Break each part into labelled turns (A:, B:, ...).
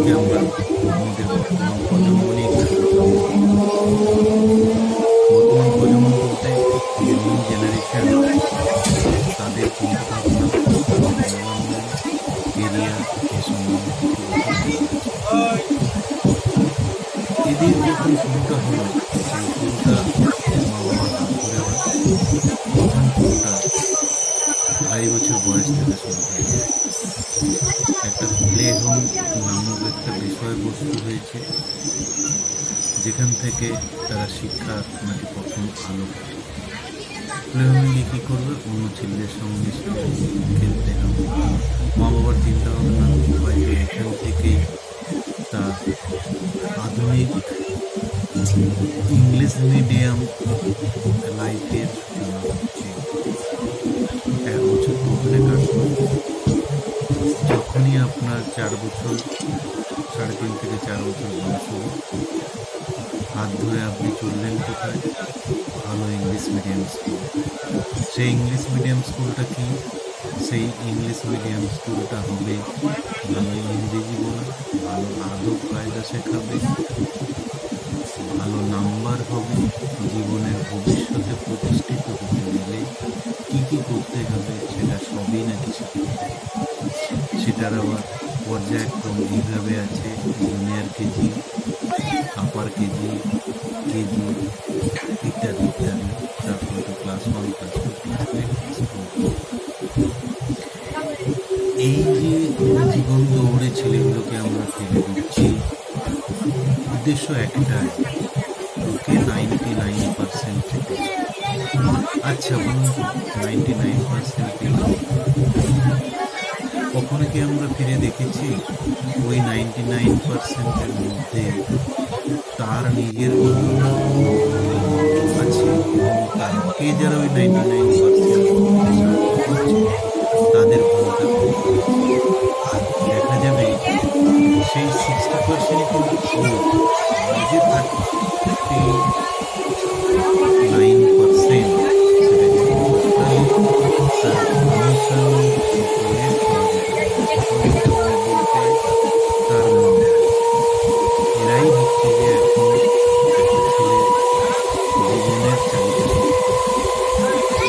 A: আজকে আমরা আমাদের বর্তমান প্রজন্ম নিয়ে কিছু কথা বলবো। বর্তমান প্রজন্ম বলতে যে নিউ জেনারেশন, তাদের চিন্তাভাবনা, তাদের ডেভেলপমেন্ট, কেরিয়ার, এ সম্বন্ধে কিছু কথা বলবো। এদের যখন শুরুটা হলো, সেই শুরুটা মা বাবার হাত ধরে হয়। প্রথম শুরুটা 2.5 বছর বয়স থেকে শুরু হয়ে যায়। একটা প্লে হোম নামক একটা বিষয়বস্তু হয়েছে, যেখান থেকে তারা শিক্ষা নাকি প্রথম আলো পায়। প্লে হোমে গিয়ে কী করবে? অন্য ছেলেদের সঙ্গে খেলতে হবে। মা বাবার চিন্তা ভাবনা হয়তো এখান থেকেই তার আধুনিক ইংলিশ মিডিয়াম লাইফের সূচনা হচ্ছে। 1 বছর তো ওখানে কাটবে। যখনই আপনার 4 বছর, 3.5 থেকে 4 বছর বয়স হলো, হাত ধরে আপনি চললেন কোথায়? ভালো ইংলিশ মিডিয়াম স্কুল। সেই ইংলিশ মিডিয়াম স্কুলটা কি? সেই ইংলিশ মিডিয়াম স্কুলটা হবে ভালো ইংরেজি বলা, ভালো আদব কায়দা শেখাবে, ভালো নাম্বার হবে। জীবনের ভবিষ্যতে প্রতিষ্ঠিত হতে গেলে কী কী করতে হবে সেটা সবই নাকি শেখাবে। সেটার আবার পর্যায়ক্রম এইভাবে আছে: জুনিয়র কেজি, আপার কেজি, কেজি ইত্যাদি ইত্যাদি। তারপরে তো ক্লাস 1, ক্লাস 2, ক্লাস 3, ক্লাস 4। এই যে জীবন দৌড়ে ছেলেগুলোকে আমরা ফেলে দিচ্ছি, উদ্দেশ্য একটাই, ওকে 99% পেতে। আচ্ছা বলুন তো, 99% পেলে কখনো কি আমরা ফিরে দেখেছি ওই 99%-এর মধ্যে তার নিজের ভূমিকা আছে এবং তাকে যারা ওই 99% তাদের ভূমিকা দেখা যাবে সেই 60% কিন্তু ও নিজে 39% সেটা যদি তার অনুসরণ সকলের সহযোগিতা বলতে তার মা, এরাই হচ্ছে যে এখন একটা ছেলের জীবনের চালিকা শক্তি।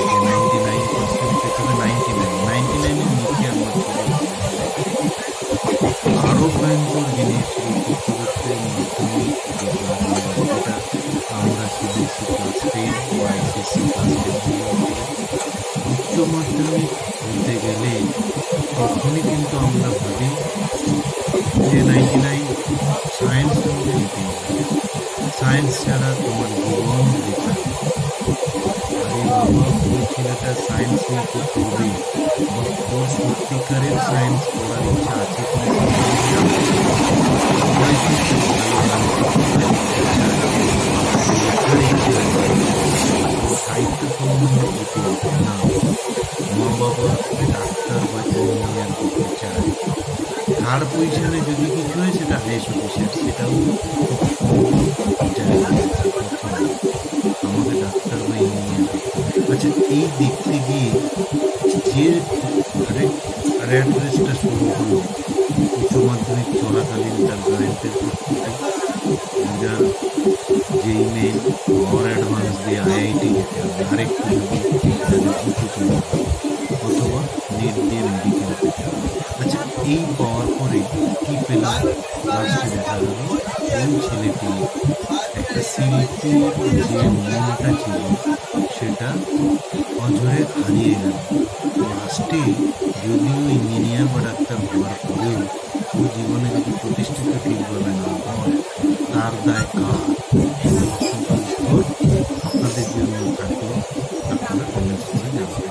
A: যে 99% পেতে হবে, 99-এর নিচে আমরা আরও ভয়ঙ্কর জিনিস করতে করতে মাধ্যমিক যে যেটা আমরা সিবিএসসি ক্লাস 10 বা এসএসসি ক্লাস 10 উচ্চ মাধ্যমিক বলতে গেলে তখনই কিন্তু আমরা ভাবি যে 99 সায়েন্স আমাকে নিতে হবে, সায়েন্স ছাড়া তোমার জীবন বৃথা। আরে বাবা, ওই ছেলেটা সায়েন্স নিয়ে কি করবে? ওর সত্যিকারের সায়েন্স পড়ার ইচ্ছা আছে কিনা সাহিত্য সম্বন্ধে প্রতি না, মা বাবা ডাক্তার বা ইঞ্জিনিয়ার করতে চায়। থার্ড পজিশনে যদি কিছু হয় সেটা আইএস অফিসার, সেটাও আমাকে ডাক্তার বা ইঞ্জিনিয়ার। আচ্ছা, এই দেখতে গিয়ে যে র্যাট রেসটা শুরু হলো উচ্চ মাধ্যমিক চলাকালীন, তার গাড়িতে যার যেই মেন পাওয়ার অ্যাডভান্স দিয়ে আইআইটি যেতে হবে, আরেকটু যদি উঁচু চলে অথবা নেট দিয়ে মেডিকেল পেতে হবে। আচ্ছা, এই পাওয়ার পরে কী পেলাম? লাস্টে দেখা গেল ওই ছেলেটি একটা শিল্পীর যে মনটা ছিল সেটা অঝরে হারিয়ে গেল। লাস্টে যদিও ইঞ্জিনিয়ার বা ডাক্তার হওয়ার পরেও ও জীবনে যদি প্রতিষ্ঠিত ঠিকভাবে না হয়, তার দায় কার? আপনাদের জন্য থাকলো, আপনারা কমেন্টস করে জানাবেন।